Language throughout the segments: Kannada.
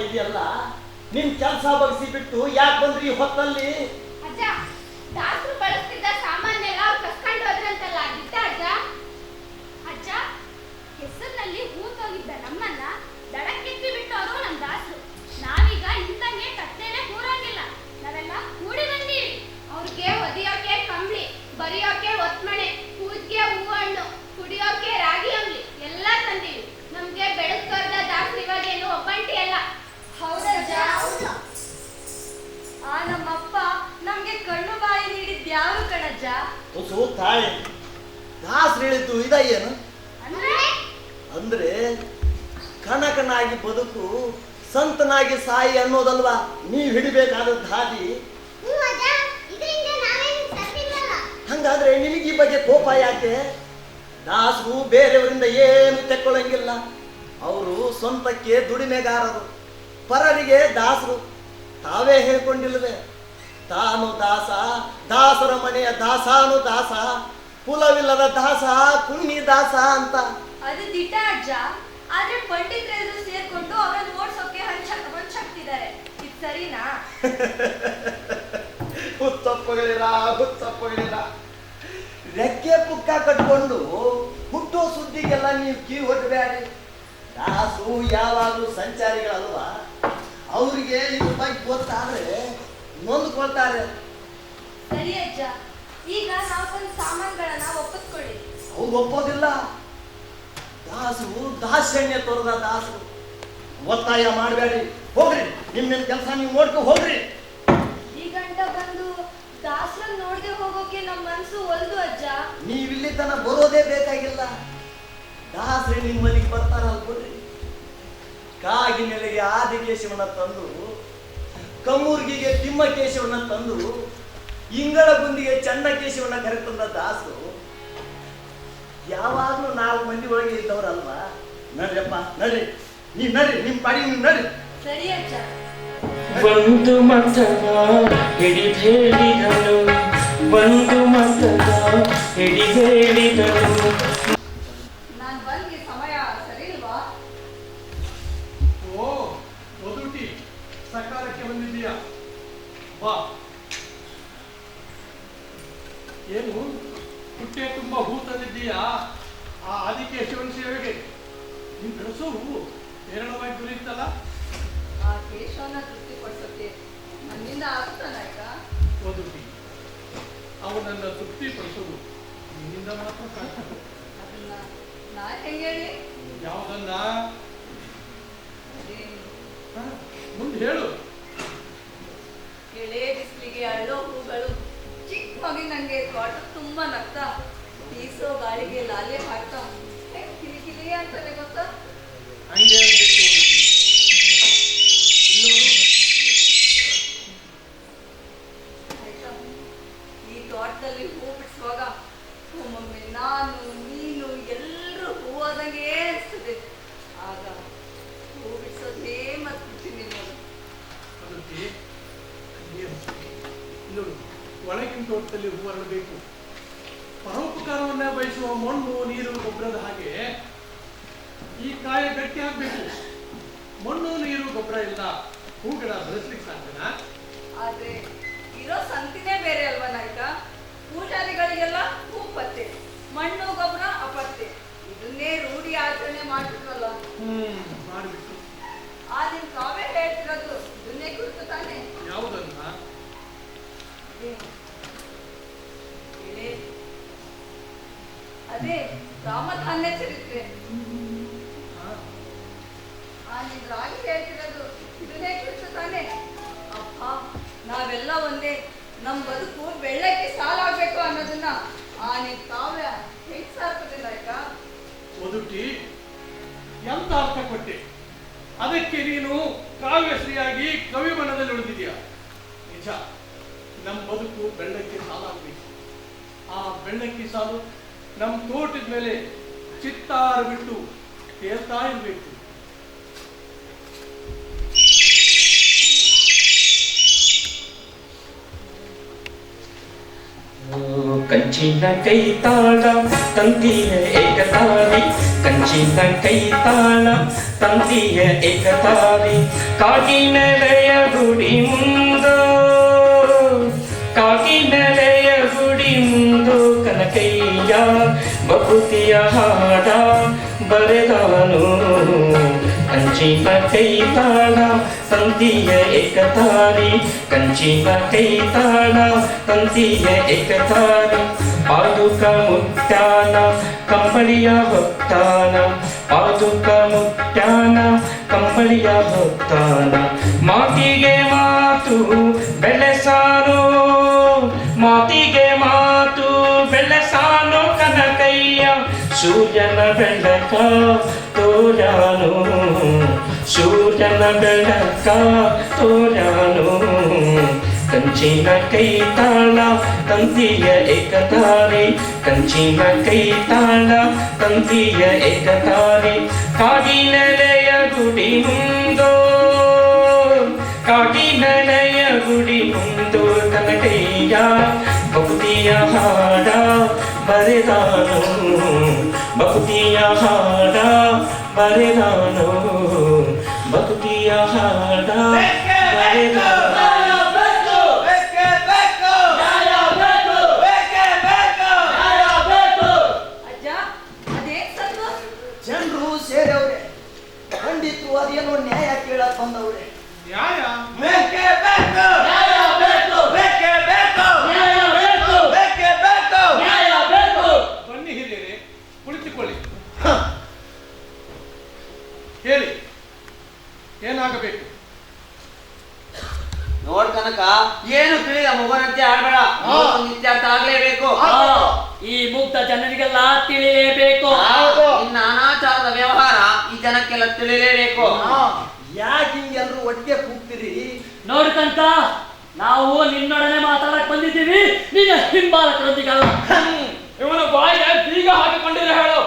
ಇದೆಯಲ್ಲ, ನಿನ್ ಕೆಲಸ ಬಗ್ಸಿ ಬಿಟ್ಟು ಯಾಕೆ ಬಂದ್ರಿ ಈ ಹೊತ್ತಲ್ಲಿ? ಅಜ್ಜ, ದಾಸರು ಬಳಸ್ತಿದ್ದ ಸಾಮಾನ್ಯೆಲ್ಲ ಅವ್ರು ಕಸ್ಕೊಂಡು ಹೋದ್ರಂತಲ್ಲ, ಅದಿದ್ದ ಅಜ್ಜ? ಅಜ್ಜ, ಹೆಸರಿನಲ್ಲಿ ಹೂತೋಗಿದ್ದ ನಮ್ಮನ್ನ ದಡಕ್ಕೆತ್ತಿ ಬಿಟ್ಟವರು ನಮ್ಮ ದಾಸರು. ನಾವೀಗ ಇಂತಂಗೆ ಕತ್ತೇನೆ ಕೂರಂಗಿಲ್ಲ, ನಾವೆಲ್ಲ ಕೂಡಿ ಬಂದೀವಿ. ಅವ್ರಿಗೆ ಒದಿಯೋಕೆ ಕಂಬ್ಳಿ, ಬರೆಯೋಕೆ ಒತ್ಮಣೆ, ಪೂಜ್ಗೆ ಹೂವಣ್ಣು, ಕುಡಿಯೋಕೆ ರಾಗಿ ಅಂಬ್ಲಿ ಎಲ್ಲ ತಂದೀವಿ. ನಮ್ಗೆ ಬೆಳಕು ತೋರ್ದ ದಾಸರು ಇವಾಗೇನು ಒಬ್ಬಂಟಿ ಅಲ್ಲ. ಹೌದಜ್ಜ, ಹೌದು. ನಮ್ಮಪ್ಪ ನಮ್ಗೆ ಕಣ್ಣು ಬಾಯಿ ನೀಡಿದ್ಯಾರು ಕಣಜ್ಜ? ತುಸು ತಾಯಿ, ದಾಸರು ಹೇಳಿದ್ದು ಇದ ಏನು ಅಂದ್ರೆ ಕನಕನಾಗಿ ಬದುಕು, ಸಂತನಾಗಿ ಸಾಯಿ ಅನ್ನೋದಲ್ವಾ ನೀವ್ ಹಿಡಿಬೇಕಾದದ್ದು ಹಾದಿ. ಹಂಗಾದ್ರೆ ನಿಮಗೆ ಈ ಬಗ್ಗೆ ಕೋಪ ಯಾಕೆ? ದಾಸರು ಬೇರೆಯವರಿಂದ ಏನು ತೆಕ್ಕೊಳ್ಳಂಗಿಲ್ಲ. ಅವರು ಸ್ವಂತಕ್ಕೆ ದುಡಿಮೆಗಾರರು, ಪರರಿಗೆ ದಾಸರು. ತಾವೇ ಹೇಳ್ಕೊಂಡಿಲ್ವೇ, ತಾನು ದಾಸ, ದಾಸರ ಮನೆಯ ದಾಸಾನು ದಾಸ, ಕುಲವಿಲ್ಲದ ದಾಸ ಕುಣ್ಣಿ ದಾಸ ಅಂತ. ಅದು ದಿಟ ಅಜ್ಜ. ಆದ್ರೆ ಪಂಡಿತರೆಲ್ಲರೂ ಸೇರ್ಕೊಂಡು ಅವರನ್ನು ಓಡಿಸೋಕೆ ಹಂಚಾಕ್ತಿದ್ದಾರೆ. ಇದು ಸರಿನಾ? ಹುಚ್ಚಪ್ಪಗಳಿರ ಹುಚ್ಚಪ್ಪಗಳಿರ, ರೆಕ್ಕೆ ಪುಕ್ಕ ಕಟ್ಕೊಂಡು ಹುಟ್ಟೋ ಸುದ್ದಿಗೆಲ್ಲ ನೀವು ಕಿವಿ ಹೊಟ್ಟಬೇಡಿ. ದಾಸು ಯಾವಾಗಲೂ ಸಂಚಾರಿಗಳಲ್ವಾ, ಅವರಿಗೆ ಇದ್ರ ಬಗ್ಗೆ ಗೊತ್ತಾದ್ರೆ ನೊಂದ್ಕೊಳ್ತಾರೆ. ಸರಿ ಅಜ್ಜ, ಈಗ ನಾವು ಒಂದು ಸಾಮಾನುಗಳನ್ನ ಒಪ್ಪಿಸ್ಕೊಳ್ಳಿ. ಅವ್ರು ಒಪ್ಪೋದಿಲ್ಲ. ದಾಸರು ದಾಸ್ಯಣ್ಯ ತೋರದ ದಾಸರು. ಒತ್ತಾಯ ಮಾಡಬೇಡಿ, ಹೋಗ್ರಿ, ನಿಮ್ಮ ಕೆಲಸ ನೀವು ನೋಡ್ಕೊ ಹೋಗ್ರಿ. ಈ ಗಂಟ ಬಂದು ದಾಸರನ್ನ ನೋಡ್ದೆ ಹೋಗೋಕೆ ನಮ್ಮ ಮನ್ಸು ಒಲ್ದು ಅಜ್ಜ. ನೀವಿಲ್ಲಿ ತನ ಬರೋದೇ ಬೇಕಾಗಿಲ್ಲ. ದಾಸರಿ ನಿಮ್ಮ ಮನೆಗೆ ಬರ್ತಾರಲ್ಲ ಕೊಡ್ರಿ. ಕಾಗಿ ನೆಲೆಗೆ ಆದಿಕೇಶವನ ತಂದು, ಕಮ್ಮೂರ್ಗಿಗೆ ತಿಮ್ಮಕೇಶವನ ತಂದು, ಇಂಗಳ ಗುಂದಿಗೆ ಚನ್ನಕೇಶವನ ಕರೆತಂದ ದಾಸರು ಯಾವಾಗಲೂ 4 ಮಂದಿ ಒಳಗೆ ಇದ್ದವ್ರಲ್ವಾ. ನಡ್ರಿಯಪ್ಪ, ನಡ್ರಿ, ನೀವ್ ನಡ್ರಿ, ನಿಮ್ ಪಾಡಿ ನೀವು ನಡ್ರಿ. ಸರಿ ಅಜ್ಜ. ಒಂದು ಮತದ ಹಿಡಿದೇಳಿದನು, ಒಂದು ಮತದ ಹಿಡಿದೇಳಿದನು. ನಾನು ಬಂದು ಸಮಯ ಸರಿ ಇಲ್ವಾ? ಓ ಒದುಟಿ, ಸಕಾಲಕ್ಕೆ ಬಂದಿದ್ದೀಯಾ? ಬಾ. ಏನು ಹುಟ್ಟೆ ತುಂಬ ಹೂ ತಂದಿದ್ದೀಯಾ? ಆ ಆದಿಕೇಶವನ ಸೇವೆಗೆ ನೀನು ಬೆಳೆಸೋ ಹೂವು ಹೇರಳವಾಗಿ ದೊರೆಯುತ್ತಲ್ಲ. ಆ ಕೇಶವನ ತೃಪ್ತಿಪಡಿಸೋಕೆ ನನ್ನಿಂದ ಆಗುತ್ತಾನಾಯ್ಕ? ಒದುಟಿ, ಅವನನ್ನು ತೃಪ್ತಿಪಡಿಸೋದು ನಿನ್ನಿಂದ ಮಾತ್ರ ಸಾಧ್ಯ. ಅದನ್ನ ನಾ ಹೆಂಗೆ ಹೇಳಿ? ಯಾವುದನ್ನ? ಅದೇ ಮುಂದೆ ಹೇಳು. ಎಳೆ ಬಿಸಿಲಿಗೆ ಅಳ್ಳೋ ಹೂಗಳು, ಚಿಕ್ಕ ಮಗಿ ನಂಗೆ ತೋಟ ತುಂಬಾ ನಗ್ತಾ, ಬೀಸೋ ಗಾಳಿಗೆ ಲಾಲೆ ಹಾಕ್ತಾ ಹೆಂಗ್ ಕಿಲಿ ಕಿಲಿ ಅಂತಾನೆ ಗೊತ್ತಾ? ಹಂಗೆ ಅನ್ಬೇಕು ಒದುಟಿ. ಇನ್ನೊಂದು ಆಯ್ತಾ, ಈ ತೋಟದಲ್ಲಿ ಹೂ ಬಿಡಿಸುವಾಗ ಒಮ್ಮೊಮ್ಮೆ ನಾನು ನೀನು ಎಲ್ಲರೂ ಹೂವಾದಂಗೆ ಅನಿಸ್ತದೆ. ಆಗ ಹೂ ಬಿಡಿಸೋದೇ ಮರ್ತ್ಬಿಡ್ತೀನಿ ನೋಡು. ಅದಕ್ಕೆ ನೋಡು, ಒಳಗಿನ ತೋಟದಲ್ಲಿ ಹೂ ಅರಳಬೇಕು. ಪರೋಪಕಾರವನ್ನ ಬಯಸುವ ಮಣ್ಣು, ನೀರು, ಗೊಬ್ಬರದ ಹಾಗೆ ಈ ಕಾಯ ಗಟ್ಟಿ ಹಾಕ್ಬೇಕು. ಮಣ್ಣು, ನೀರು, ಗೊಬ್ಬರ ಇಲ್ಲ, ಹೂಗಳ ಬೆಳೆಸ್ಲಿಕ್ಕೆ ಸಾಧ್ಯನಾ? ಆದ್ರೆ ಇರೋ ಸಂತಿನೇ ಬೇರೆ ಅಲ್ವಾ ನಾಯ್ಕ? ಪೂಜಾರಿಗಳಿಗೆಲ್ಲ ಹೂ ಪತ್ತೆ, ಮಣ್ಣು ಗೊಬ್ಬರ ಅಪತ್ತೆ. ಇದನ್ನೇ ರೂಢಿ ಆಚರಣೆ ಮಾಡ್ತಿದ್ವಲ್ಲ. ಮಾಡ್ಬಿಟ್ಟು ನಿಮ್ ಕಾವೇ ಹೇಳ್ತಿರೋದು ಇದನ್ನೇ ಕುರಿತು ತಾನೆ? ಯಾವುದನ್ನ? ಅದೇ ರಾಮಧಾನ್ಯ ಚರಿತ್ರೆ. ನಿಮ್ ರಾಗಿ ಹೇಳ್ತಿರೋದು ಇದನ್ನೇ ಕುರಿತು ತಾನೆ? ಅಪ್ಪ, ನಾವೆಲ್ಲ ಒಂದೇ, ನಮ್ ಬದುಕು ಬೆಳ್ಳಕ್ಕೆ ಸಾಲಾಗ್ಬೇಕು ಅನ್ನೋದನ್ನ ನಿಮ್ ಕಾವ್ಯ ಹೆಂಗ್ ಸಾರ್ತದೆ ಆಯ್ತಾ? ಒದುಟಿ, ಎಂತ ಅರ್ಥ ಕೊಟ್ಟೆ? ಅದಕ್ಕೆ ನೀನು ಕಾವ್ಯಶ್ರೀಯಾಗಿ ಕವಿ ಮನದಲ್ಲಿ ಉಳಿದಿದೆಯಾ? ನಿಜ, ನಮ್ಮ ಬದುಕು ಬೆಳ್ಳಕ್ಕೆ ಸಾಲಾಗಬೇಕು. ಆ ಬೆಳ್ಳಕ್ಕೆ ಸಾಲು ನಮ್ಮ ತೋಟದ ಮೇಲೆ ಚಿತ್ತಾರು ಬಿಟ್ಟು ತೇಲ್ತಾ ಇರಬೇಕು. ಕಂಚಿನ ಕೈ ತಾಳ ತಂತಿಯ ಏಕತಾಳಿ ಕಂಚಿನ ಕೈತಾಳ ತಂತಿಯ ಏಕತಾರಿ ಕಾಗಿನೆಲೆಯ ಗುಡಿ ಮುಂದೋ ಕಾಗಿನೆಲೆಯ ಗುಡಿ ಮುಂದೋ ಕನಕಯ್ಯ ಬಕುತಿಯ ಹಾಡ ಬರೆದವನು ಕಂಚಿನ ಕೈತಾಳ ತಂತಿಯ ಏಕತಾರಿ ಕಂಚಿನ ಕೈತಾಳ ತಂತಿಯ ಏಕತಾರಿ ಪಾದುಕ ಮುಟ್ಟಾನ ಕಂಬಳಿಯ ಭಕ್ತಾನ ಪಾದುಕ ಮುಟ್ಟಾನ ಕಂಬಳಿಯ ಭಕ್ತಾನ ಮಾತಿಗೆ ಮಾತು ಬೆಳೆಸಾನು ಮಾತಿಗೆ ಮಾತು ಬೆಳೆಸಾನು ಕನಕಯ್ಯ ಸೂರ್ಯನ ಬೆಳಕ ತೋರಾನು ಸೂರ್ಯನ ಬೆಳಕ ತೋರಾನು ಕಂಚಿನ ಕೈತಾಳ ತಂತಿಯ ಏಕತಾರಿ ಕಂಚಿನ ಕೈತಾಳ ತಂತಿಯ ಏಕತಾರಿ ಕಾಗಿನೆಲೆಯ ಗುಡಿ ಮುಂದೋ ಕಾಗಿನೆಲೆಯ ಗುಡಿ ಮುಂದೋ ಕನಕಯ್ಯ ಭಕ್ತಿಯ ಹಾಡ ಬರೆದಾನು ಭಕ್ತಿಯ ಹಾಡ ಬರೆದಾನು ಭಕ್ತಿಯ ಹಾಡ ಬರೆದಾನು ಅಜ್ಜ ಅದೇನ್ ಸಂದು? ಜನರು ಸೇರವ್ರೆ ಖಂಡಿತು ಅದೇನೋ ನ್ಯಾಯ ಕೇಳಕ್ ಬಂದವ್ರೆ. ನ್ಯಾಯ ಬೇಕೇ ಬೇಕು ನ್ಯಾಯ ಬೇಕು ಬೇಕೇ ಬೇಕು ನ್ಯಾಯ ಬೇಕು ಬೇಕೇ ಬೇಕು ನ್ಯಾಯ ಬೇಕು. ಬನ್ನಿ ಹಿರಿಯರೇ, ಕುಳಿತುಕೊಳ್ಳಿ. ಹೇಳಿ, ಏನಾಗಬೇಕು? ನೋಡ್ ಕನಕ, ಏನು ತಿಳಿದ ಮಗುನಂತೆ ಆಡ್ಬೇಡ. ನಿತ್ಯಾರ್ಥ ಆಗ್ಲೇಬೇಕು. ಈ ಮುಗ್ಧ ಜನರಿಗೆಲ್ಲ ತಿಳಿಲೇಬೇಕು. ಇನ್ನ ಅನಾಚಾರದ ವ್ಯವಹಾರ ಈ ಜನಕ್ಕೆಲ್ಲ ತಿಳಿಲೇಬೇಕು. ಯಾಕೆ ಹಿಂಗೆಲ್ರು ಒಟ್ಟಿಗೆ ಕೂಗ್ತೀರಿ? ನೋಡ್ಕಂತ ನಾವು ನಿನ್ನೊಡನೆ ಮಾತಾಡಕ್ ಬಂದಿದ್ದೀವಿ, ನಿನ್ನ ಹಿಂಬಾಲಕರೊಂದಿಗಲ್ಲ. ಇವನು ಬಾಯಿಗೆ ಬೀಗ ಹಾಕಿಕೊಂಡಿರೋ ಹೇಳು.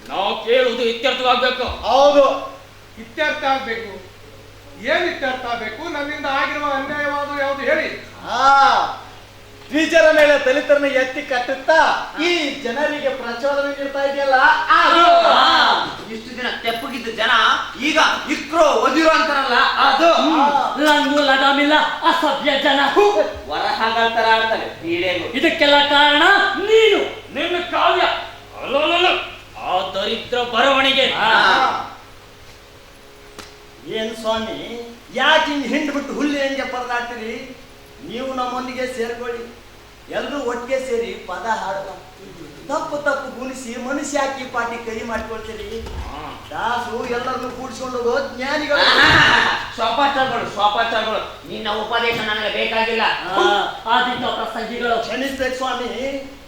ನಾವು ಕೇಳುವುದು ಇತ್ಯರ್ಥವಾಗಬೇಕು. ಹೌದು, ಇತ್ಯರ್ಥ ಆಗ್ಬೇಕು. ಏನ್ ಇತ್ಯರ್ಥ ಆಗ್ಬೇಕು? ನನ್ನಿಂದ ಆಗಿರುವ ಅನ್ಯಾಯವಾದ ಯಾವುದು ಹೇಳಿ. ದ್ವಿಜರ ಮೇಲೆ ದಲಿತರನ್ನ ಎತ್ತಿ ಕಟ್ಟುತ್ತಾ ಈ ಜನರಿಗೆ ಪ್ರಚೋದನೆ ನೀಡ್ತಾ ಇದೆಯಲ್ಲ ಅದು. ಇಷ್ಟು ದಿನ ತೆಪ್ಪಗಿದ್ದ ಜನ ಈಗ ಇಕ್ರೋ ಒದಿರೋ ಅಂತಾರಲ್ಲ ಅದು. ಲಂಗು ಲಗಾಮಿಲ್ಲ ಅಸಭ್ಯ ಜನ ವರಹಾಗಲ್ತರ ಆಡ್ತಾರೆ ಪೀಡೆಗೂ. ಇದಕ್ಕೆಲ್ಲ ಕಾರಣ ನೀನು. ನಿನ್ನ ಕಾವ್ಯ ಅಲ್ಲಲ್ಲ ಆ ದರಿದ್ರ ಬರವಣಿಗೆ. ಏನ್ ಸ್ವಾಮಿ, ಯಾಕೆ ಹಿಂಗ್ ಹಿಂಡ್ಬಿಟ್ಟು ಹುಲ್ಲು ಹೆಂಗೆ ಪರದಾಡ್ತೀರಿ? ನೀವು ನಮ್ಮೊಂದಿಗೆ ಸೇರ್ಕೊಳ್ಳಿ, ಎಲ್ರೂ ಒಟ್ಟಿಗೆ ಸೇರಿ ಪದ ಹಾಡುವ. ತಪ್ಪು ತಪ್ಪು ಗುಣಿಸಿ ಮನುಷ್ಯ ಹಾಕಿ ಪಾಟಿ ಕೈ ಮಾಡ್ಕೊಳ್ತೀರಿ. ದಾಸು ಎಲ್ಲರನ್ನು ಕೂಡಿಸ್ಕೊಂಡು ಹೋಗೋ ಜ್ಞಾನಿಗಳು. ಸ್ವಾಪಾಚಾರಗಳು ನಿನ್ನ ಉಪದೇಶ ನನಗೆ ಬೇಕಾಗಿಲ್ಲ. ಆದಿತ್ಯ ಪ್ರಸಂಗಿಗಳು ಕ್ಷಣಿಸ್ಬೇಕು ಸ್ವಾಮಿ.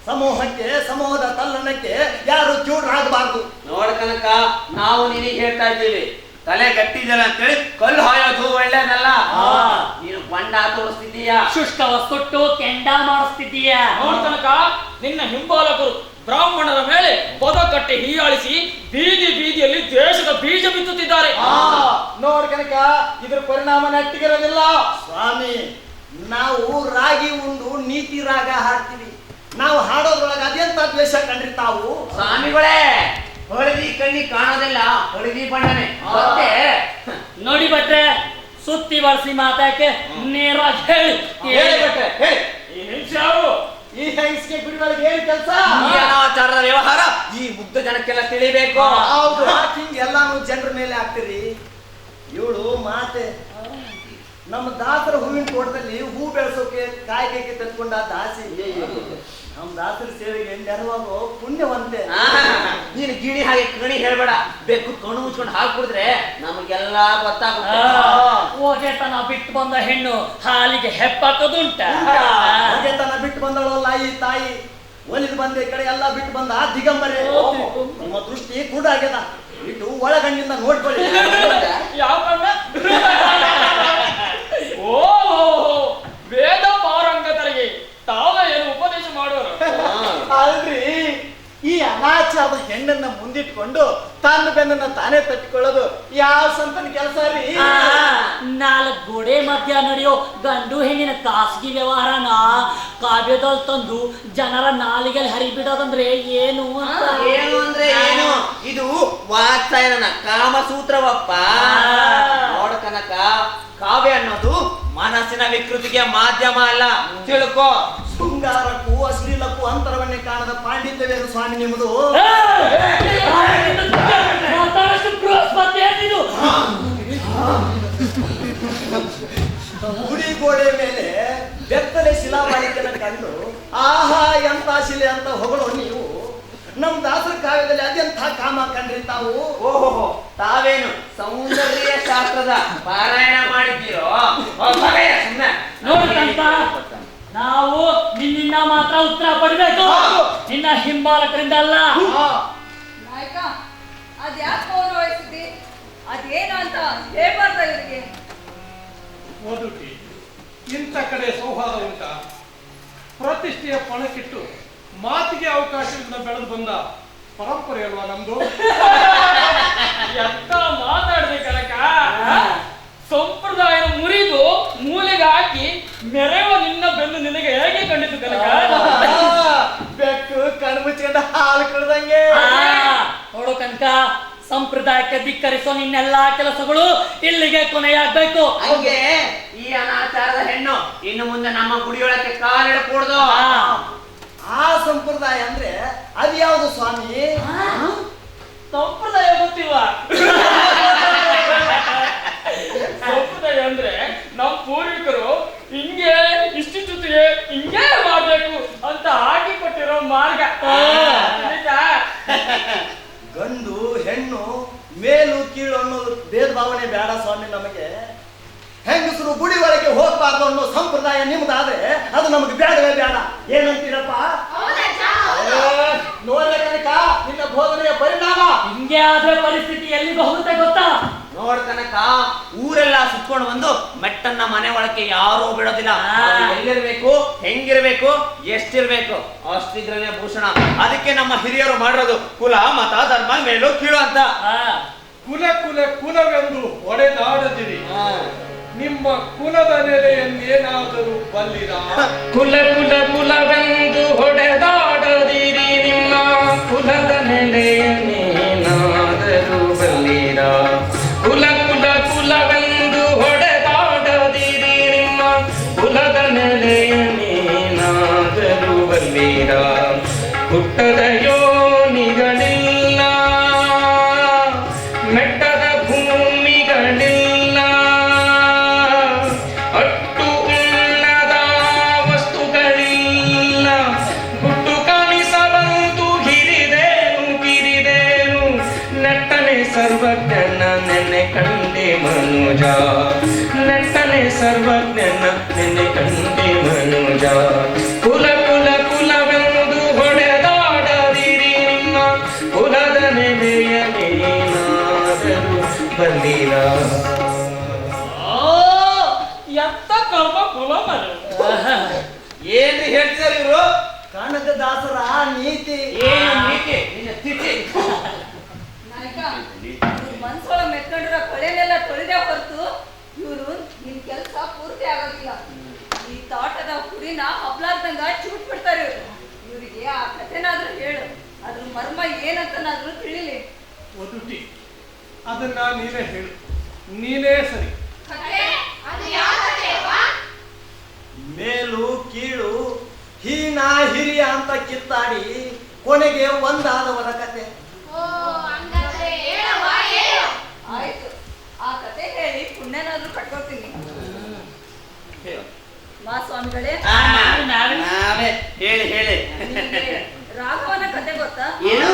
ಸಮೂಹಕ್ಕೆ ಸಮೂಹದ ತಲ್ಲಣಕ್ಕೆ ಯಾರು ಚೂಡ್ರಾಗಬಾರ್ದು. ನೋಡ ಕನಕ, ನಾವು ನಿನಗೆ ಹೇಳ್ತಾ ಇದ್ದೀವಿ, ತಲೆ ಗಟ್ಟಿದಲ್ಲ ಅಂತೇಳಿ ಕಲ್ಲು ಹಾಯೋದು ಒಳ್ಳೇದಲ್ಲ. ನೀನು ಬಂಡ ತೋರಿಸ್ತಿದ್ದೀಯಾ, ಶುಷ್ಕವ ಸುಟ್ಟು ಕೆಂಡ ಮಾಡಿಸ್ತಿದ್ದೀಯ. ನೋಡ್ತನಕ ನಿನ್ನ ಹಿಂಬಾಲಕರು ಬ್ರಾಹ್ಮಣರ ಮೇಲೆ ಪದ ಕಟ್ಟಿ ಹೀಯಾಳಿಸಿ ಬೀದಿ ಬೀದಿಯಲ್ಲಿ ದ್ವೇಷದ ಬೀಜ ಬಿತ್ತುತ್ತಿದ್ದಾರೆ. ನೋಡ್ ಕನಕ, ಇದ್ರ ಪರಿಣಾಮ ನೆಟ್ಟಿಗಿರೋದಿಲ್ಲ ಸ್ವಾಮಿ. ನಾವು ರಾಗಿ ಉಂಡು ನೀತಿ ರಾಗ ಹಾಡ್ತೀವಿ. ನಾವು ಹಾಡೋದ್ರೊಳಗೆ ಅದೆಂತ ದ್ವೇಷ ಕಂಡ್ರಿ ತಾವು? ಸ್ವಾಮಿಗಳೇ, ಹಳದಿ ಕಣ್ಣಿ ಕಾಣೋದಿಲ್ಲ, ಹಳದಿ ಬಣ್ಣನೆ ಮತ್ತೆ. ನೋಡಿ ಭಟ್ರೆ, ಸುತ್ತಿ ಬಳಸಿ ಮಾತಾಕೆ ನೇರವಾಗಿ ಹೇಳಿ. ಹೇಳಿ ಭಟ್ರೆ, ಹೇಳಿ. ಈ ಹಿಂಸೆ ಯಾರು? ಈ ಹೆಂಗಸ್ಗೆ ಗುಡಿಗಳಿಗೆ ಏನ್ ಕೆಲಸ? ಈ ಅನಾಚಾರದ ವ್ಯವಹಾರ ಈ ಮುಗ್ಧ ಜನಕ್ಕೆಲ್ಲ ತಿಳಿಬೇಕು. ಹೌದು, ಹಿಂಗ್ ಎಲ್ಲಾನು ಜನರ ಮೇಲೆ ಹಾಕ್ತೀರಿ. ಇವಳು ಮಾತೆ ನಮ್ಮ ದಾಸರ ಹೂವಿನ ತೋಟದಲ್ಲಿ ಹೂ ಬೆಳೆಸೋಕೆ ಕಾಯ್ಕೆ ತೆತ್ಕೊಂಡ ದಾಸಿ. ನಮ್ಮ ದಾಸರ ಸೇವೆಗೆ ನೆರವಾಗೋ ಪುಣ್ಯವಂತೆ. ನೀನು ಗಿಣಿ ಹಾಗೆ ಕಣಿ ಹೇಳ್ಬೇಡ. ಬೇಕು ಕಣ್ಣು ಮುಚ್ಕೊಂಡು ಹಾಲು ಕುಡಿದ್ರೆ ನಮಗೆಲ್ಲ ಗೊತ್ತಾಗುತ್ತೆ. ಹೋಗೆತನ ಬಿಟ್ಟು ಬಂದ ಹೆಣ್ಣು ಹಾಲಿಗೆ ಹೆಪ್ಪಾಕೋದುಂಟ. ತನ ಬಿಟ್ಟು ಬಂದಳಲ್ಲ ಈ ತಾಯಿ. ಒಲಿದು ಬಂದ ಈ ಕಡೆ ಎಲ್ಲ ಬಿಟ್ಟು ಬಂದ ದಿಗಂಬರೇ. ನಿಮ್ಮ ದೃಷ್ಟಿ ಕೂಡ ಆಗ್ಯದ. ಇಟ್ಟು ಒಳಗಣ್ಣಿಂದ ನೋಡ್ಕೊಳ್ಳಿ. ಯಾವ ಬಣ್ಣ? ಓ ವೇದ ಪಾರಂಗತರಿಗೆ ತಾವೇ ಏನು ಉಪದೇಶ ಮಾಡೋರು? ಅಲ್ರಿ, ಈ ಅನಾಚಾರದ ಹೆಣ್ಣನ್ನ ಮುಂದಿಟ್ಕೊಂಡು ತನ್ನ ಬೆನ್ನನ್ನ ತಾನೇ ತಟ್ಟಿಕೊಳ್ಳೋದು ಯಾವ ಸಂತನ ಕೆಲಸ ರೀ? ನಾಲ್ಕು ಗೋಡೆ ಮಧ್ಯ ನಡೆಯೋ ಗಂಡು ಹೆಣ್ಣಿನ ಖಾಸಗಿ ವ್ಯವಹಾರನ ಕಾವ್ಯದಲ್ಲಿ ತಂದು ಜನರ ನಾಲಿಗೆಯಲ್ಲಿ ಹರಿಬಿಡೋದಂದ್ರೆ ಏನು ಅಂತ. ಏನು ಅಂದ್ರೆ ಏನು? ಇದು ವಾತ್ಸಾಯನ ಕಾಮಸೂತ್ರವಪ್ಪ. ನೋಡು ಕನಕ, ಕಾವ್ಯ ಅನ್ನೋದು ಮನಸ್ಸಿನ ವಿಕೃತಿಗೆ ಮಾಧ್ಯಮ ಅಲ್ಲ, ತಿಳ್ಕೋ. ಶೃಂಗಾರಕ್ಕೂ ಅಶ್ಲೀಲಕ್ಕೂ ಅಂತರವನ್ನೇ ಕಾಣದ ಪಾಂಡಿತ್ಯವೇನು ಸ್ವಾಮಿ ನಿಮ್ಮದು? ಗುಡಿ ಗೋಡೆ ಮೇಲೆ ಬೆತ್ತಲೆ ಶಿಲಾಮಾಲಿಕೆನ ಕಂಡು ಆಹಾ ಎಂತ ಶಿಲೆ ಅಂತ ಹೊಗಳೋ ನೀವು ನಮ್ ದಾಸರ ಕಾವ್ಯದಲ್ಲಿ ಅದೆಂಥ ಕಾಮ ಕಂಡ್ರಿ ತಾವು? ಓಹೋ, ತಾವೇನು ಸೌಂದರ್ಯ ಶಾಸ್ತ್ರದ ಪಾರಾಯಣ ಮಾಡಿದ್ದೀರೋ? ನೋಡ್ಕಂತ ನಾವು ನಿನ್ನಿಂದ ಮಾತ್ರ ಉತ್ತರ ಪಡಿಬೇಕು, ನಿನ್ನ ಹಿಂಬಾಲಕರಿಂದ ಅಲ್ಲ. ನಾಯಕ, ಅದ್ಯಾಕೆ ಮೌನ ವಹಿಸಿದ್ದಿ? ಅದೇನು ಅಂತ ಹೇಳ್ಬಾರ್ದ ಇವರಿಗೆ? ಓದುಟಿ, ಇಂಥ ಕಡೆ ಸೌಹಾರ್ದ ಉಂಟ. ಪ್ರತಿಷ್ಠೆಯ ಪಣಕ್ಕಿಟ್ಟು ಮಾತಿಗೆ ಅವಕಾಶದಿಂದ ಬೆಳೆದು ಬಂದ ಪರಂಪರೆ ಅಲ್ವಾ ನಮ್ದು? ಎಂತ ಮಾತಾಡ್ದೆ ಕನಕ. ಸಂಪ್ರದಾಯ ಮುರಿದು ಮೂಲೆಗೆ ಹಾಕಿ ಮೆರೆಯುವ ನಿನ್ನ ಬೆನ್ನು ನಿನಗೆ ಹೇಗೆ ಕಂಡಿತು ಕನಕ? ಬೆಕ್ಕು ಕಣ್ಣು ಮುಚ್ಚಿಕೊಂಡ ಹಾಲು ಕುಡ್ದಂಗೆ. ನೋಡು ಕನಕ, ಸಂಪ್ರದಾಯಕ್ಕೆ ಧಿಕ್ಕರಿಸೋ ನಿನ್ನೆಲ್ಲಾ ಕೆಲಸಗಳು ಇಲ್ಲಿಗೆ ಕೊನೆಯಾಗಬೇಕು. ಹಂಗೆ ಈ ಅನಾಚಾರದ ಹೆಣ್ಣು ಇನ್ನು ಮುಂದೆ ನಮ್ಮ ಗುಡಿಯೊಳಕ್ಕೆ ಕಾಲಿಡಕೂಡ್ದು. ಆ ಸಂಪ್ರದಾಯ ಅಂದ್ರೆ ಅದು ಯಾವುದು ಸ್ವಾಮಿ? ಸಂಪ್ರದಾಯ ಗೊತ್ತಿಲ್ವಾ? ಸಂಪ್ರದಾಯ ಅಂದ್ರೆ ನಮ್ಮ ಪೂರ್ವಿಕರು ಹಿಂಗೆ ಇಷ್ಟಿಷ್ಟೊತ್ತಿಗೆ ಹಿಂಗೆ ಮಾಡ್ಬೇಕು ಅಂತ ಹಾಕಿ ಕೊಟ್ಟಿರೋ ಮಾರ್ಗ. ಗಂಡು ಹೆಣ್ಣು ಮೇಲು ಕೀಳು ಅನ್ನೋದು ಭೇದ ಭಾವನೆ ಬೇಡ ಸ್ವಾಮಿ ನಮಗೆ. ಹೆಂಗಸರು ಗುಡಿ ಒಳಗೆ ಹೋಗ್ಬಾರ್ದು ಅನ್ನೋ ಸಂಪ್ರದಾಯ ನಿಮ್ದಾದ್ರೆ ಅದು ನಮಗೆ ಬೇಡವೇ ಬೇಡ. ಏನಂತೀರಪ್ಪ? ನೋಡ್ಲೆ ಕನಕ, ನಿನ್ನ ಬೋಧನೆಯ ಪರಿಣಾಮ ಹಿಂಗೆ ಆದ್ರೆ ಪರಿಸ್ಥಿತಿ ಎಲ್ಲಿಗೆ ಹೋಗುತ್ತೆ ಗೊತ್ತಾ? ನೋಡ್ ಕನಕ, ಊರೆಲ್ಲ ಸುತ್ಕೊಂಡು ಬಂದು ಮೆಟ್ಟನ್ನ ಮನೆ ಒಳಕ್ಕೆ ಯಾರೂ ಬಿಡೋದಿಲ್ಲ. ಅದು ಎಲ್ಲಿರ್ಬೇಕು, ಹೆಂಗಿರ್ಬೇಕು, ಎಷ್ಟಿರ್ಬೇಕು ಅಷ್ಟಿದ್ರನೇ ಭೂಷಣ. ಅದಕ್ಕೆ ನಮ್ಮ ಹಿರಿಯರು ಮಾಡಿರೋದು ಕುಲ ಮತ ಧರ್ಮ ಮೇಲು ಕೀಳು ಅಂತ. ಕುಲ ಕುಲ ಕುಲವೆಂದು ಒಡೆದಾಡದಿರಿ, ನಿಮ್ಮ ಕುಲದ ನೆಲೆಯನ್ನೇನಾದರೂ ಬಲ್ಲಿರ. ಕುಲ ಕುಲ ಕುಲವೆಂದು ಹೊಡೆದಾಡದಿರಿ, ನಿಮ್ಮ ಕುಲದ ನೆಲೆಯನ್ನೇನಾದರೂ ಬಲ್ಲಿರ. ಕುಲ ಕುಲ ಕುಲವೆಂದು ಹೊಡೆದಾಡದಿರಿ, ನಿಮ್ಮ ಕುಲದ ನೆಲೆಯನ್ನೇನಾದರೂ ಬಲ್ಲಿರ. ಹುಟ್ಟದ ಯೋನಿಗಳಿಲ್ಲ, ಮೆಟ್ಟದ ಭೂಮಿಗಳಿಲ್ಲ, ಅಟ್ಟು ಉಣ್ಣದ ವಸ್ತುಗಳಿಲ್ಲ. ಗುಟ್ಟು ಕಾಣಿಸಬಂತು ಹಿರಿದೇನು ಕಿರಿದೇನು, ನೆಟ್ಟನೆ ಸರ್ವಜ್ಞನ ನೆನೆ ಕಂಡೆ ಮನುಜ. ನೆಟ್ಟನೆ ಸರ್ವಜ್ಞನ ನೆನೆ ಕಂಡೆ ಮನುಜ. ಕುಲ ಕುಲ ಕುಲವೆಂದು ಹೊಡೆದಾಡದಿರಿ, ನಿಮ್ಮ ಕುಲದ ನೆಲೆಯನೇನಾದರೂ ಬಂದಿರ. ಎಂತ ಕರ್ಮ ಕುಲ ಮನೆ. ಏನ್ರಿ ಹೇಳ್ತಿದಾರೆ ಇವರು? ಕನಕದಾಸರ ನೀತಿ. ಏನು ನೀತಿ? ನಿನ್ನ ತಿಥಿ. ನಾಯಕ, ಇವ್ರು ಮನ್ಸೊಳ ಮೆತ್ಕೊಂಡಿರೋ ಕೊಳೆನೆಲ್ಲ ತೊಳೆದೇ ಹೊರತು ಇವರು ನಿನ್ ಕೆಲಸ ಪೂರ್ತಿ ಆಗೋದಿಲ್ಲ. ಈ ತೋಟದ ಕುರಿನ ಹಬ್ಲಾರ್ದಂಗ ಚೂಟ್ ಬಿಡ್ತಾರೆ ಇವ್ರು. ಇವರಿಗೆ ಆ ಕಥೆನಾದ್ರೂ ಹೇಳು, ಅದ್ರ ಮರ್ಮ ಏನಂತನಾದ್ರೂ ತಿಳಿಲಿ. ಓದುಟಿ, ಅದನ್ನ ನೀನೇ ಹೇಳು, ನೀನೇ ಸರಿ. ಮೇಲು ಕೀಳು ಹೀನ ಹಿರಿಯ ಅಂತ ಕಿತ್ತಾಡಿ ಕೊನೆಗೆ ಒಂದಾದವರ ಕತೆ. ಆಯ್ತು, ಆ ಕಥೆ ಹೇಳಿ ಪುಣ್ಯನಾದ್ರೂ ಕಟ್ಕೊಳ್ತೀನಿ. ಮಾ ಸ್ವಾಮಿಗಳೇ, ನಾವೇ ಹೇಳಿ ಹೇಳಿ. ನಿಮ್ಗೆ ರಾಘವನ ಕಥೆ ಗೊತ್ತಾ? ಏನು?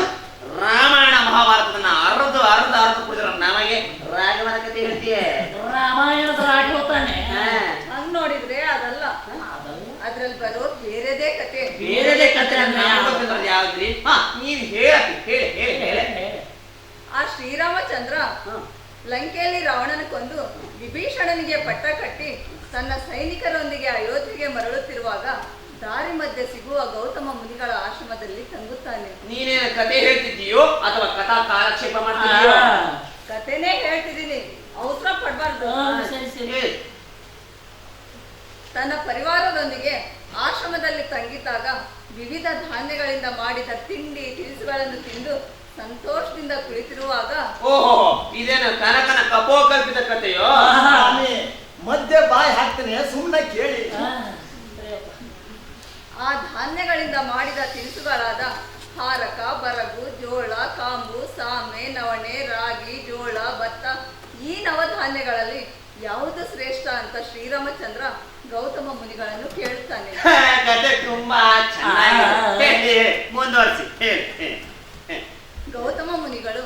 ರಾಮಾಯಣ ಮಹಾಭಾರತದನ್ನ ಅರ್ಧ ಅರ್ಧ ಅರ್ಧ ಕುಡಿದ್ರ ನಮಗೆ ರಾಘವನ ಕಥೆ ಹೇಳ್ತೀಯ? ರಾಮಾಯಣದ ರಾಘವ ತಾನೆ. ಹಂಗ್ ನೋಡಿದ್ರೆ ಅದಲ್ಲ, ಅದ್ರಲ್ಲಿ ಬರೋ ಬೇರೆದೇ ಕತೆ. ಬೇರೆದೇ ಕಥೆ ಯಾವ್ದ್ರಿ? ಹಾ, ನೀನ್ ಹೇಳತಿ, ಹೇಳಿ ಹೇಳಿ ಹೇಳಿ. ಆ ಶ್ರೀರಾಮಚಂದ್ರ ಲಂಕೆಯಲ್ಲಿ ರಾವಣನ ಕೊಂದು ವಿಭೀಷಣನಿಗೆ ಪಟ್ಟ ಕಟ್ಟಿ ತನ್ನ ಸೈನಿಕರೊಂದಿಗೆ ಅಯೋಧ್ಯೆಗೆ ಮರಳುತ್ತಿರುವಾಗ ದಾರಿ ಮಧ್ಯೆ ಸಿಗುವ ಗೌತಮ ಮುನಿಗಳ ಆಶ್ರಮದಲ್ಲಿ ತಂಗುತ್ತಾನೆ. ನೀನೇನು ಕತೆ ಹೇಳ್ತಿದ್ದೀಯೋ ಅಥವಾ ಕಥಾ ಕಾಲಕ್ಷೇಪ ಮಾಡ್ತಿದ್ದೀಯೋ? ಕತೆನೇ ಹೇಳ್ತಿದ್ದೀನಿ, ಅವಸರ ಪಡ್ಬಾರ್ದು. ಸರಿ ಸರಿ. ಹೇಳಿ. ತನ್ನ ಪರಿವಾರದೊಂದಿಗೆ ಆಶ್ರಮದಲ್ಲಿ ತಂಗಿದ್ದಾಗ ವಿವಿಧ ಧಾನ್ಯಗಳಿಂದ ಮಾಡಿದ ತಿಂಡಿ ತಿನಿಸುಗಳನ್ನು ತಿಂದು ಸಂತೋಷದಿಂದ ಕುಳಿತಿರುವಾಗ ಓಹೋ, ಇದೇನು ಕನಕನ ಕಪೋಕಲ್ಪಿತ ಕಥೆಯೋ? ಸ್ವಾಮಿ ಮಧ್ಯೆ ಬಾಯಿ ಹಾಕ್ತೇನೆ, ಸುಮ್ಮನೆ ಕೇಳಿ. ಆ ಧಾನ್ಯಗಳಿಂದ ಮಾಡಿದ ತಿನಿಸುಗಳಾದ ಹಾರಕ, ಬರಗು, ಜೋಳ, ಕಾಂಬು, ಸಾಮೆ, ನವಣೆ, ರಾಗಿ, ಜೋಳ, ಭತ್ತ, ಈ ನವಧಾನ್ಯಗಳಲ್ಲಿ ಯಾವುದು ಶ್ರೇಷ್ಠ ಅಂತ ಶ್ರೀರಾಮಚಂದ್ರ ಗೌತಮ ಮುನಿಗಳನ್ನು ಕೇಳ್ತಾನೆ. ಕಥೆ ತುಂಬಾ ಚೆನ್ನಾಗಿ ಮುಂದುವರಿಸಿ ಹೇಳಿ. ಗೌತಮ ಮುನಿಗಳು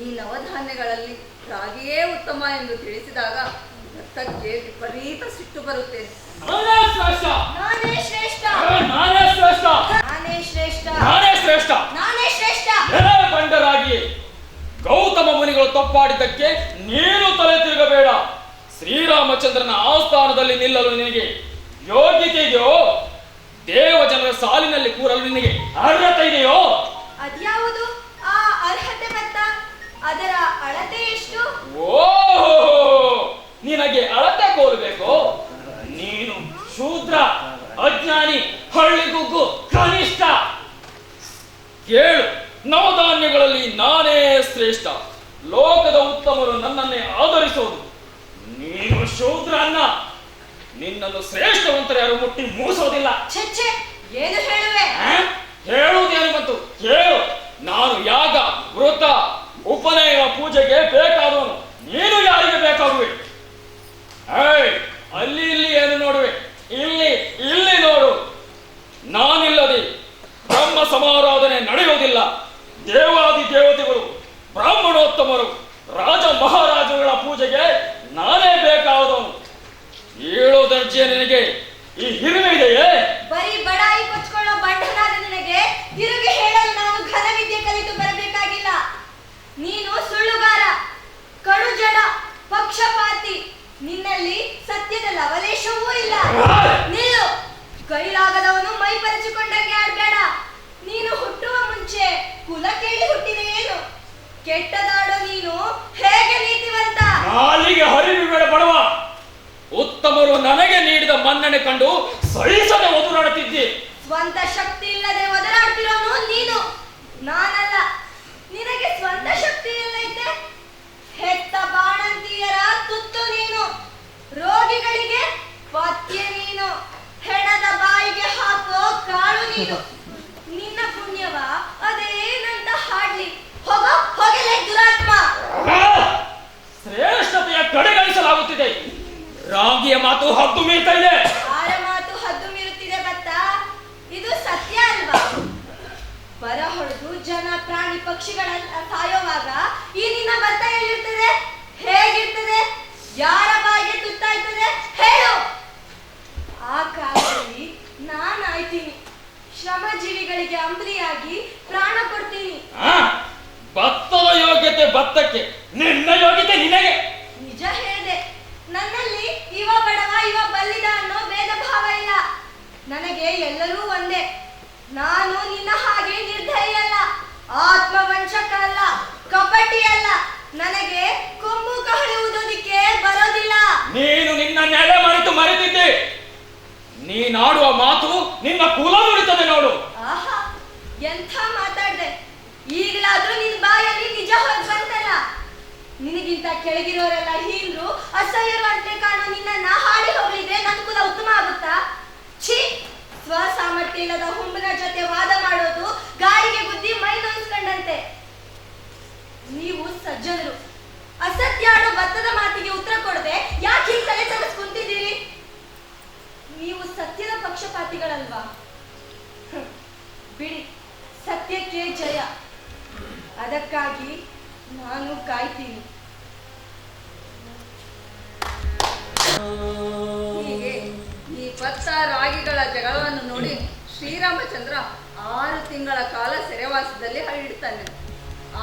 ಈ ನವಧಾನ್ಯಗಳಲ್ಲಿ ರಾಗಿಯೇ ಉತ್ತಮ ಎಂದು ತಿಳಿಸಿದಾಗ ಭತ್ತಕ್ಕೆ ವಿಪರೀತ ಸಿಟ್ಟು ಬರುತ್ತೆ. ನಾನೇ ಶ್ರೇಷ್ಠ, ನಾನೇ ಶ್ರೇಷ್ಠ, ನಾನೇ ಶ್ರೇಷ್ಠ, ನಾನೇ ಶ್ರೇಷ್ಠ, ನಾನೇ ಶ್ರೇಷ್ಠ, ನಾನೇ ಶ್ರೇಷ್ಠ. ಎಲೆ ಬಂಡರಾಗಿ ಗೌತಮ ಮುನಿಗಳು ತಪ್ಪಾಡಿದ್ದಕ್ಕೆ ನೀನು ತಲೆ ತಿರುಗಬೇಡ. ಶ್ರೀರಾಮಚಂದ್ರನ ಆಸ್ಥಾನದಲ್ಲಿ ನಿಲ್ಲಲು ನಿನಗೆ ಯೋಗ್ಯತೆ ಇದೆಯೋ? ದೇವ ಜನರ ಸಾಲಿನಲ್ಲಿ ಕೂರಲು ನಿನಗೆ ಅರ್ಹತೆ ಇದೆಯೋ? ಅದ್ಯಾವುದು ಆ ಅರ್ಹತೆ ಮತ್ತ ಅದರ ಅಳತೆ ಎಷ್ಟು? ಓಹೋ, ನಿನಗೆ ಅಳತೆ ಕೋಲ್ಬೇಕು? ನೀನು ಶೂದ್ರ, ಅಜ್ಞಾನಿ, ಹಳ್ಳಿಗುಗ್ಗು, ಕನಿಷ್ಠ. ಕೇಳು, ನವಧಾನ್ಯಗಳಲ್ಲಿ ನಾನೇ ಶ್ರೇಷ್ಠ. ಲೋಕದ ಉತ್ತಮರು ನನ್ನನ್ನೇ ಆಧರಿಸೋದು. ನೀನು ಶೂದ್ರ ಅನ್ನ. ನಿನ್ನನ್ನು ಶ್ರೇಷ್ಠವಂತರು ಯಾರು ಮುಟ್ಟಿ ಮೂಸೋದಿಲ್ಲ. ಛೆ, ಏನು ಹೇಳುವೆ? ಹೇಳುವುದೇನು ಬಂತು ಕೇಳು. ನಾನು ಯಾಗ, ವೃತ, ಉಪನಯನ ಪೂಜೆಗೆ ಬೇಕಾದವನು. ನೀನು ಯಾರಿಗೆ ಬೇಕಾಗುವೆ? ಅಲ್ಲಿ ಇಲ್ಲಿ ಏನು ನೋಡುವೆ? ಇಲ್ಲಿ ನೋಡು. ನಾನಿಲ್ಲದೆ ಬ್ರಹ್ಮ ಸಮಾರಾಧನೆ ನಡೆಯುವುದಿಲ್ಲ. ದೇವಾದಿ ದೇವತೆಗಳು, ಬ್ರಾಹ್ಮಣೋತ್ತಮರು, ರಾಜ ಮಹಾರಾಜರುಗಳ ಪೂಜೆಗೆ ನಾನೇ ಬೇಕಾದವನು. 7 ದರ್ಜೆ ನಿನಗೆ ಈ ಹಿರಿಮೆ ಇದೆಯೇ? ಬರೀ ಬಡಾಯಿ ಕೊಚ್ಕೊಳ್ಳೋ ಬಂಡನಾದ ನಿನಗೆ ತಿರುಗಿ ಹೇಳಲು ನಾನು ಘನ ವಿದ್ಯೆ ಕಲಿತು ಬರಬೇಕಾಗಿಲ್ಲ. ನೀನು ಸುಳ್ಳುಗಾರ, ಕಡು ಜಡ, ಪಕ್ಷಪಾತಿ. ನಿನ್ನಲ್ಲಿ ಸತ್ಯದ ಲವಲೇಶವೂ ಇಲ್ಲ. ನಿಲ್ಲು. ಕೈಲಾಗದವನು ಮೈ ಪರಚಿಕೊಂಡಂಗೆ ಆಡ್ಬೇಡ. ನೀನು ಹುಟ್ಟುವ ಮುಂಚೆ ಕುಲ ಕೇಳಿ ಹುಟ್ಟಿದೆಯೇನು? ಕೆಟ್ಟದಾಡೋ ನೀನು ಹೇಗೆ ನೀತಿವಂತ? ನಾಲಿಗೆ ಹರಿಬೇಡ ಬಡವ. ಉತ್ತಮರು ನನಗೆ ನೀಡಿದ ಮನ್ನಣೆ ಕಂಡು ಸಹಿಸದೆ ಒದುರಾಡುತ್ತಿದ್ದಿ. ಸ್ವಂತ ಶಕ್ತಿ ಇಲ್ಲದೆ ಒದರಾಡ್ತಿರೋನು ನೀನು, ನಾನಲ್ಲ. ನಿನಗೆ ಸ್ವಂತ ಶಕ್ತಿ ಎಲ್ಲೈತೆ? ಹೆತ್ತ ಬಾಣಂತಿಯರ ತುತ್ತು ನೀನು, ರೋಗಿಗಳಿಗೆ ಪಥ್ಯ ನೀನು, ಹೆಣದ ಬಾಯಿಗೆ ಹಾಕೋ ಕಾಳು ನೀನು. ನಿನ್ನ ಪುಣ್ಯವ ಅದೇನಂತ ಹಾಡ್ಲಿ. ಹೋಗಲೇ ದುರಾತ್ಮ. ಶ್ರೇಷ್ಠತೆಯ ಕಡೆಗಣಿಸಲಾಗುತ್ತಿದೆ. ರಾಗಿಯ ಮಾತು ಹದ್ದು ಮೀರ್ತಾ ಇದೆ. ಆರ ಮಾತು ಹದ್ದು ಮೀರುತ್ತಿದೆ ಬತ್ತ. ಇದು ಸತ್ಯ ಅಲ್ವಾ? ಬರ ಹೊಡೆದು ಜನ, ಪ್ರಾಣಿ, ಪಕ್ಷಿಗಳ ಸಾಯೋವಾಗ ಈ ನಿನ್ನ ಭತ್ತ ಎಲ್ಲಿರ್ತದೆ? ಹೇಗಿರ್ತದೆ? ಯಾರ ಬಾಯಿಗೆ ತುತ್ತಾಯ್ತದೆ ಹೇಳು? ಆ ಕಾಲದಲ್ಲಿ ನಾನಾಯ್ತೀನಿ. ಶ್ರಮಜೀವಿಗಳಿಗೆ ಅಂಬಲಿಯಾಗಿ ಪ್ರಾಣ ಕೊಡ್ತೀನಿ. ಭತ್ತದ ಯೋಗ್ಯತೆ ಭತ್ತಕ್ಕೆ, ನಿನ್ನ ಯೋಗ್ಯತೆ ನಿನಗೆ. ನಿಜ ಹೇಳಿದೆ. ನನ್ನಲ್ಲಿ ಇವ ಬಡವ ಇವ ಬಲ್ಲಿದ ಅನ್ನೋ ಭೇದ ಭಾವ ಇಲ್ಲ. ನನಗೆ ಎಲ್ಲರೂ ಒಂದೇ. ನಾನು ನಿನ್ನ ಹಾಗೆ ನಿರ್ದಯ ಅಲ್ಲ, ಆತ್ಮವಂಚಕ ಅಲ್ಲ, ಕಪಟಿ ಅಲ್ಲ. ನನಗೆ ಕೊಂಬು ಕಹಳುವುದಕ್ಕೆ ಬರೋದಿಲ್ಲ. ನೀನು ನಿನ್ನ ನೆಲೆ ಮರೆತು ಮರೆತಿದ್ದೆ. ನೀನಾಡುವ ಮಾತು ನಿನ್ನ ಕುಲ ನುಡಿತದೆ ನೋಡು. ಆಹಾ, ಎಂಥ ಮಾತಾಡ್ದೆ. ಈಗಲಾದ್ರೂ ನಿನ್ ಬಾಯಲ್ಲಿ ನಿಜ ಹೊರಗೆ ಬಂತಲ್ಲ. ನಿನಗಿಂತ ಕೆಳಗಿರೋರೆಲ್ಲ ಹೀನ್ರು, ಅಸಹ್ಯರು ಅಂತ ಕಾಣೋ ನಿನ್ನ ಹಾಡಿ ಹೋಗ್ಲಿದ್ರೆ ನನ್ನ ಕುಲ ಉತ್ತಮ ಆಗುತ್ತಾ? ಛೀ, ಸ್ವಸಾಮರ್ಥ್ಯ ಇಲ್ಲದ ಹುಂಬನ ಜೊತೆ ವಾದ ಮಾಡೋದು ಗಾಳಿಗೆ ಗುದ್ದಿ ಮೈ ನೋಯಿಸ್ಕೊಂಡಂತೆ. ನೀವು ಸಜ್ಜನರು ಅಸತ್ಯ ಆಡೋ ಭತ್ತದ ಮಾತಿಗೆ ಉತ್ತರ ಕೊಡದೆ ಯಾಕೆ ಹೀಗೆ ತಲೆ ತಗ್ಗಿಸಿ ಕುಂತಿದ್ದೀರಿ? ನೀವು ಸತ್ಯದ ಪಕ್ಷಪಾತಿಗಳಲ್ವಾ? ಬಿಡಿ, ಸತ್ಯಕ್ಕೆ ಜಯ. ಅದಕ್ಕಾಗಿ ನಾನು ಕಾಯ್ತೀನಿ. ಹೀಗೆ ಈ ಭತ್ತ ರಾಗಿಗಳ ಜಗಳವನ್ನು ನೋಡಿ ಶ್ರೀರಾಮಚಂದ್ರ 6 ತಿಂಗಳ ಕಾಲ ಸೆರೆವಾಸದಲ್ಲಿ ಇಡ್ತಾನೆ.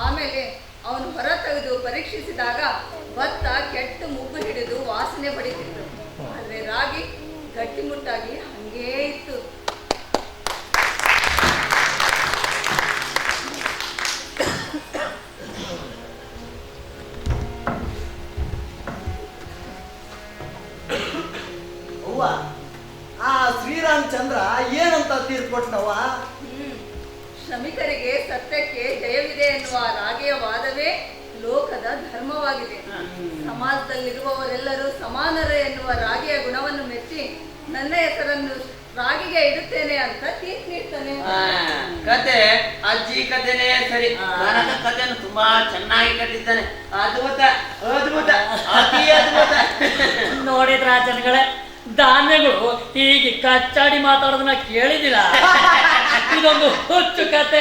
ಆಮೇಲೆ ಅವನು ಹೊರ ತೆಗೆದು ಪರೀಕ್ಷಿಸಿದಾಗ ಭತ್ತ ಕೆಟ್ಟು ಮುಬ್ಬು ಹಿಡಿದು ವಾಸನೆ ಪಡಿತಿತ್ತು. ಆದರೆ ರಾಗಿ ಗಟ್ಟಿಮುಟ್ಟಾಗಿ ಹಂಗೇ ಇತ್ತು. ಆ ಶ್ರೀರಾಮಚಂದ್ರ ಶ್ರೀರಾಮಚಂದ್ರ ಏನಂತ ತೀರ್ಕೊಟ್ನವ? ಶ್ರಮಿಕರಿಗೆ ಸತ್ಯಕ್ಕೆ ಜಯವಿದೆ ಎನ್ನುವ ರಾಗೆಯ ವಾದವೇ ಲೋಕದ ಧರ್ಮವಾಗಿದೆ. ಸಮಾಜದಲ್ಲಿರುವವರೆಲ್ಲರೂ ಸಮಾನರೇ ಎನ್ನುವ ರಾಗೆಯ ಗುಣವನ್ನು ಮೆಚ್ಚಿ ನನ್ನ ಹೆಸರನ್ನು ರಾಗಿಗೆ ಇಡುತ್ತೇನೆ ಅಂತ ತೀರ್ಪು ನೀಡ್ತಾನೆ. ಕತೆ ಅಜ್ಜಿ ಕತೆನೇ ಸರಿ. ಕನಕ ಕತೆಯನ್ನು ತುಂಬಾ ಚೆನ್ನಾಗಿ ಕಟ್ಟಿದ್ದಾನೆ. ಅದ್ಭುತ ಅದ್ಭುತ ಅತಿ ಅದ್ಭುತ. ನೋಡಿದ್ರ ಜನಗಳೇ, ಧಾನ್ಯಗಳು ಹೀಗೆ ಕಚ್ಚಾಡಿ ಮಾತಾಡೋದನ್ನ ಕೇಳಿದಿಲ್ಲ. ಇದೊಂದು ಹುಚ್ಚು ಕತೆ.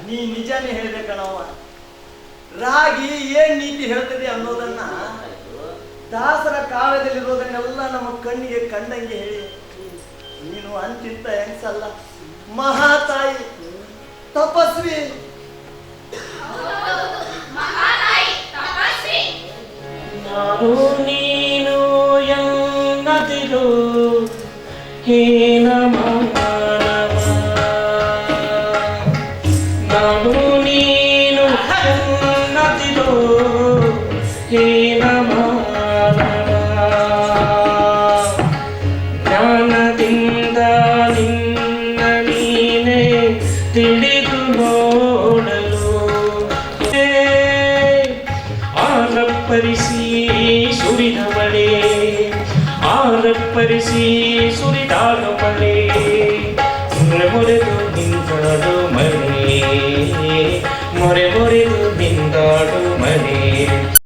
ನೀ ನಿಜಾನೇ ಹೇಳ್ಬೇಕಣವ. ರಾಗಿ ಏನ್ ನೀತಿ ಹೇಳ್ತದೆ ಅನ್ನೋದನ್ನ ದಾಸರ ಕಾವ್ಯದಲ್ಲಿರೋದನ್ನೆಲ್ಲ ನಮ್ಮ ಕಣ್ಣಿಗೆ ಕಂಡಂಗೆ ಹೇಳಿ ನೀನು ಅಂತಿಂತ ಹೆಂಗಸಲ್ಲ, ಮಹಾತಾಯಿ, ತಪಸ್ವಿ. ನಾನು ನೀನು ಎನ್ನದಿರು ಹೀನ ಮಾನವ, ನಾನು ನೀನು ಎನ್ನದಿರು ಹೀನ ಮಾನವ, ಜ್ಞಾನದಿಂದ ನಿನ್ನ ನೀನೇ ತಿಳಿದು ನೋಡಲು ಆರಪ್ಪರಿಸಿ ಸುರಿದ ಮಳೆ, ಆರಪ್ಪರಿಸಿ ಸುರಿದಾಗ ಮಳೆ.